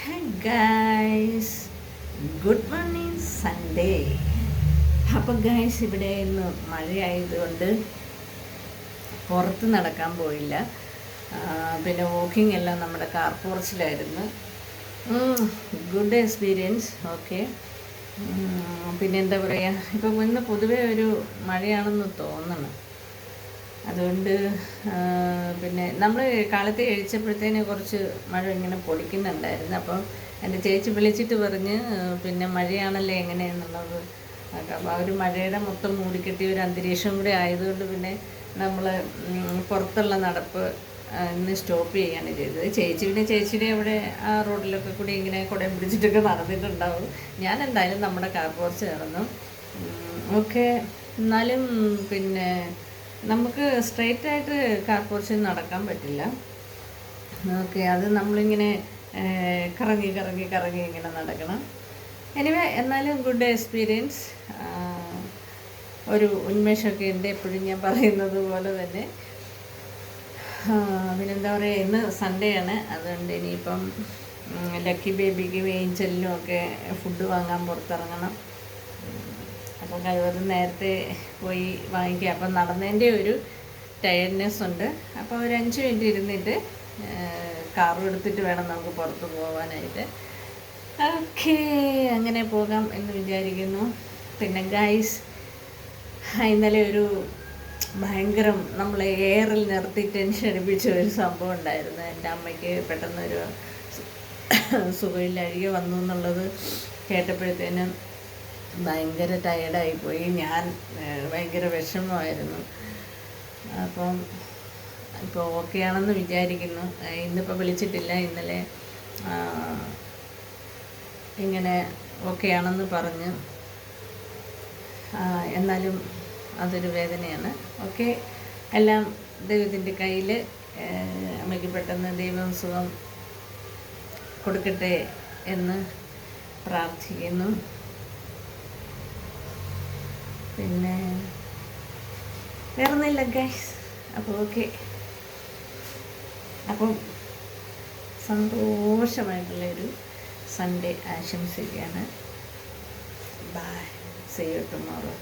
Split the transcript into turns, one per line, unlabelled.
Hi guys, good morning Sunday. അപ്പോൾ guys ഇവിടെ ഇന്ന് മഴയായതുകൊണ്ട് പുറത്ത് നടക്കാൻ പോയില്ല. പിന്നെ വാക്കിംഗ് എല്ലാം നമ്മുടെ കാർ പോർച്ചിലായിരുന്നു. Good experience. ഓക്കെ. പിന്നെ എന്താ പറയുക, ഇപ്പം ഇന്ന് പൊതുവേ ഒരു മഴയാണെന്ന് തോന്നണം. അതുകൊണ്ട് പിന്നെ നമ്മൾ കാലത്ത് കഴിച്ചപ്പോഴത്തേന് കുറച്ച് മഴ ഇങ്ങനെ പൊടിക്കുന്നുണ്ടായിരുന്നു. അപ്പം എൻ്റെ ചേച്ചി വിളിച്ചിട്ട് പറഞ്ഞ് പിന്നെ മഴയാണല്ലേ എങ്ങനെയാണെന്നുള്ളത്. അപ്പോൾ ആ ഒരു മഴയുടെ മൊത്തം മൂടിക്കെട്ടിയ ഒരു അന്തരീക്ഷം കൂടെ ആയതുകൊണ്ട് പിന്നെ നമ്മൾ പുറത്തുള്ള നടപ്പ് ഇന്ന് സ്റ്റോപ്പ് ചെയ്യുകയാണ് ചെയ്തത്. ചേച്ചിയുടെ അവിടെ ആ റോഡിലൊക്കെ കൂടി ഇങ്ങനെ കുടയും പിടിച്ചിട്ടൊക്കെ നടന്നിട്ടുണ്ടാവും. ഞാൻ എന്തായാലും നമ്മുടെ കാർ പോർച്ച് നടന്നു. ഓക്കെ. എന്നാലും പിന്നെ നമുക്ക് സ്ട്രെയിറ്റ് ആയിട്ട് കാർ പോർച്ചിൽ നടക്കാൻ പറ്റില്ല. ഓക്കെ, അത് നമ്മളിങ്ങനെ കറങ്ങി കറങ്ങി കറങ്ങി ഇങ്ങനെ നടക്കണം. എനിവേ, എന്നാലും ഗുഡ് എക്സ്പീരിയൻസ്. ഒരു ഉന്മേഷമൊക്കെ ഉണ്ട് എപ്പോഴും ഞാൻ പറയുന്നത് പോലെ തന്നെ. പിന്നെന്താ പറയുക, ഇന്ന് സൺഡേ ആണ്. അതുകൊണ്ട് ഇനിയിപ്പം ലക്കി ബേബിക്കും ഏഞ്ചലിനും ഒക്കെ ഫുഡ് വാങ്ങാൻ പുറത്തിറങ്ങണം. അപ്പം കഴിവതും നേരത്തെ പോയി വാങ്ങിക്കുക. അപ്പം നടന്നതിൻ്റെ ഒരു ടയർഡ്നെസ് ഉണ്ട്. അപ്പോൾ ഒരു 5 മിനിറ്റ് ഇരുന്നിട്ട് കാറും എടുത്തിട്ട് വേണം നമുക്ക് പുറത്ത് പോകാനായിട്ട്. ഓക്കെ, അങ്ങനെ പോകാം എന്ന് വിചാരിക്കുന്നു. പിന്നെ ഗൈസ്, ഇന്നലെ ഒരു ഭയങ്കരം നമ്മളെ എയറിൽ നിർത്തി ടെൻഷൻ അടിപ്പിച്ച ഒരു സംഭവം ഉണ്ടായിരുന്നു. എൻ്റെ അമ്മയ്ക്ക് പെട്ടെന്നൊരു സുഖമില്ലാഴിക വന്നു എന്നുള്ളത് കേട്ടപ്പോഴത്തേനും ഭയങ്കര ടയേർഡായിപ്പോയി. ഞാൻ ഭയങ്കര വിഷമമായിരുന്നു. അപ്പം ഇപ്പോൾ ഓക്കെ ആണെന്ന് വിചാരിക്കുന്നു. ഇന്നിപ്പോൾ വിളിച്ചിട്ടില്ല. ഇന്നലെ ഇങ്ങനെ ഓക്കെ ആണെന്ന് പറഞ്ഞു. എന്നാലും അതൊരു വേദനയാണ്. ഓക്കെ, എല്ലാം ദൈവത്തിൻ്റെ കയ്യിൽ. അമ്മയ്ക്ക് പെട്ടെന്ന് ദൈവം സുഖം കൊടുക്കട്ടെ എന്ന് പ്രാർത്ഥിക്കുന്നു. പിന്നെ വേറൊന്നുമില്ല ഗൈസ്. അപ്പോൾ ഓക്കെ, അപ്പം സന്തോഷമായിട്ടുള്ളൊരു സൺഡേ ആശംസിക്കുകയാണ്. Bye, see you tomorrow.